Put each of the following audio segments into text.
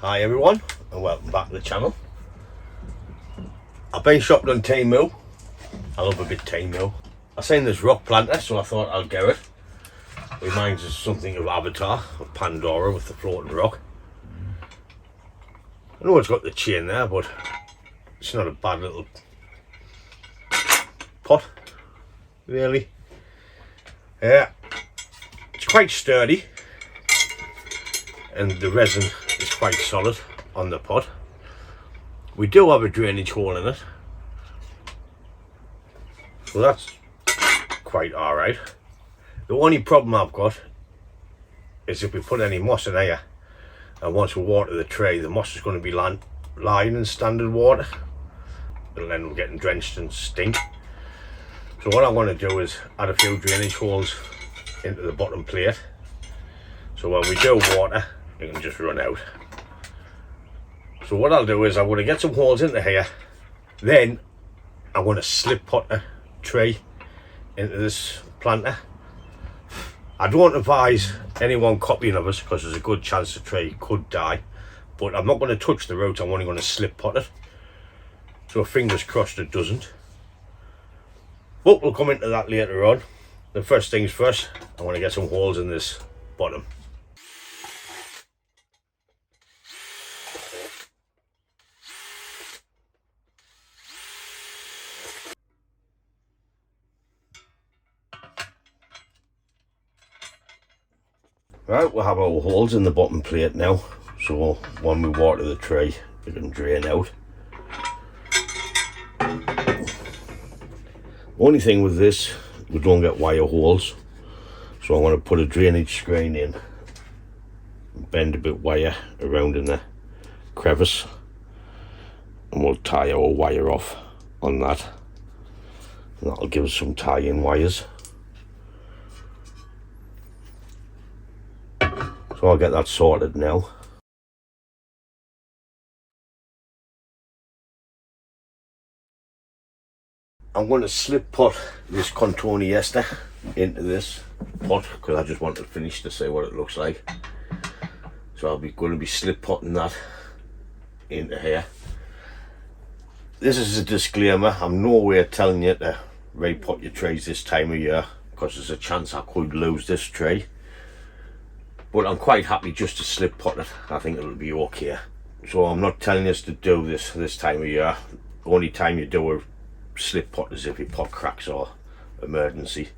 Hi everyone, and welcome back to the channel. I've been shopping on Temu. I love a bit Temu. I seen this rock planter, so I thought I'll get it. Reminds us something of Avatar, of Pandora with the floating rock. I know it's got the chain there, but it's not a bad little pot, really. Yeah, it's quite sturdy, and the resin is quite solid on the pot. We do have a drainage hole in it, so that's quite alright. The only problem I've got is if we put any moss in here, and once we water the tray, the moss is going to be lying in standard water. It'll end up getting drenched and stink. So what I'm going to do is add a few drainage holes into the bottom plate, so when we do water, it can just run out. So what I'll do is I'm going to get some holes into here, then I'm going to slip pot a tray into this planter. I don't advise anyone copying of us because there's a good chance the tray could die, but I'm not going to touch the root, I'm only going to slip pot it. So fingers crossed it doesn't. But we'll come into that later on. The first things first, I want to get some holes in this bottom. Right, we'll have our holes in the bottom plate now, so when we water the tray, it can drain out. Only thing with this, we don't get wire holes, so I want to put a drainage screen in, bend a bit wire around in the crevice, and we'll tie our wire off on that, and that'll give us some tie-in wires. So I'll get that sorted now. I'm going to slip pot this cotoneaster into this pot because I just want to finish to see what it looks like. So I'll be going to be slip potting that into here. This is a disclaimer, I'm nowhere telling you to re-pot your trays this time of year because there's a chance I could lose this tray. But I'm quite happy just to slip pot it. I think it'll be okay. So I'm not telling us to do this time of year. The only time you do a slip pot is if your pot cracks or emergency.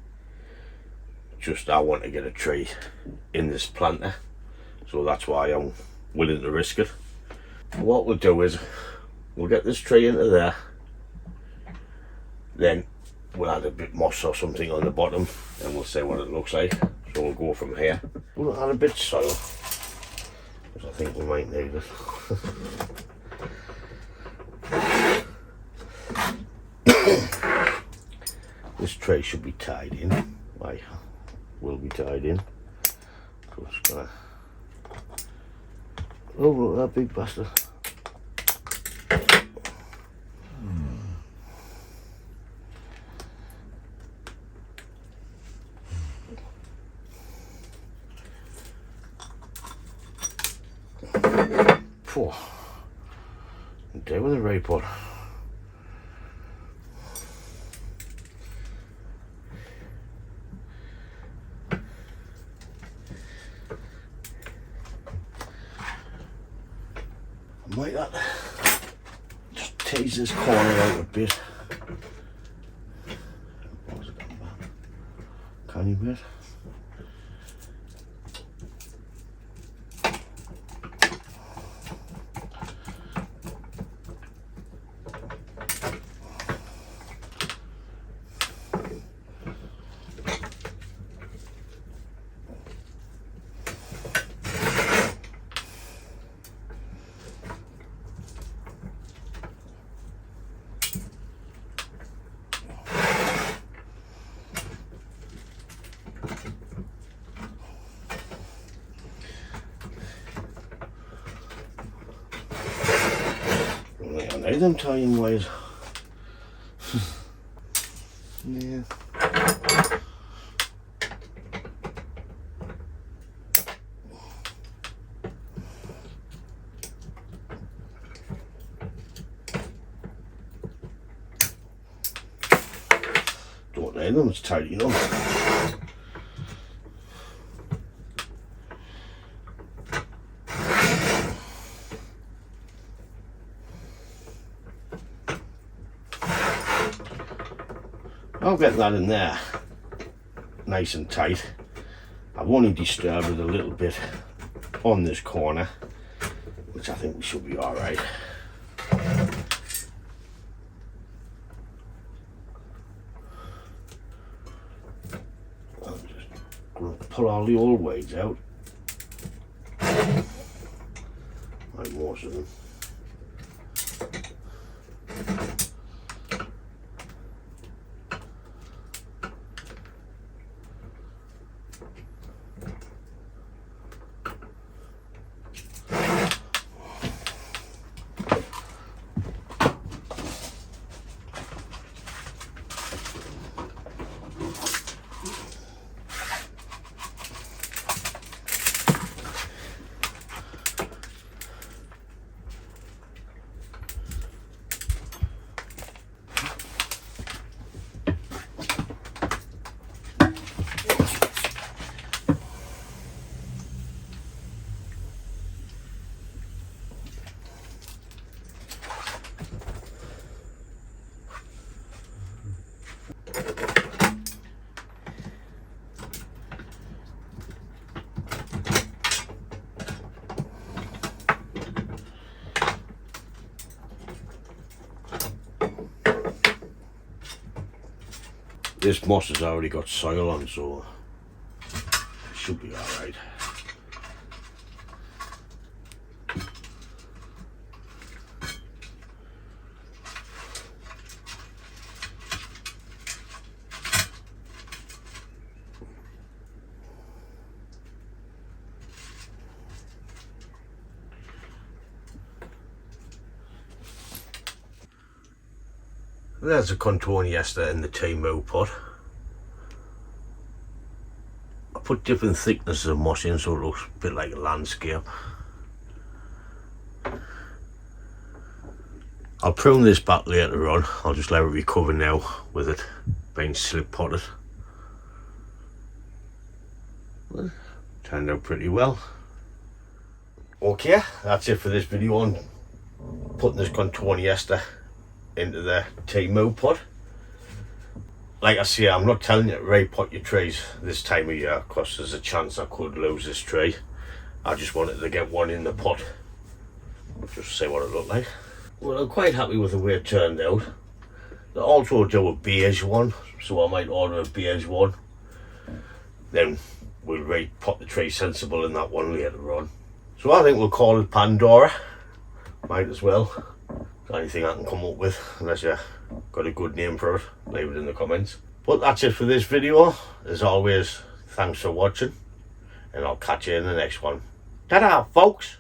Just I want to get a tray in this planter, so that's why I'm willing to risk it. What we'll do is we'll get this tray into there, then we'll add a bit moss or something on the bottom and we'll see what it looks like. So we'll go from here. We'll add a bit of soil because I think we might need it. This tray should be tied in. I will be tied in. So it's gonna. Oh, look, that big bastard. Day with a ray pot. I might have to just tease this corner out a bit. Tiny bit. Now them tying wires. Yeah. Don't need them, it's tight enough. I'll get that in there nice and tight. I've only disturbed it a little bit on this corner, which I think we should be alright. I'm just going to pull all the old weights out, like most of them. This moss has already got soil on, so it should be alright. There's a cotoneaster in the Temu pot. I put different thicknesses of moss in so it looks a bit like a landscape. I'll prune this back later on. I'll just let it recover now with it being slip potted. Well, turned out pretty well. Okay, that's it for this video on putting this cotoneaster into the Temu pot. Like I say, I'm not telling you to repot your trees this time of year because there's a chance I could lose this tree. I just wanted to get one in the pot just see what it looked like. Well, I'm quite happy with the way it turned out. They also do a beige one, so I might order a beige one. Then we'll repot the tree sensible in that one later on. So I think we'll call it Pandora. Might as well. Anything I can come up with, unless you got a good name for it, leave it in the comments. But that's it for this video. As always, thanks for watching, and I'll catch you in the next one. Ta-da, folks!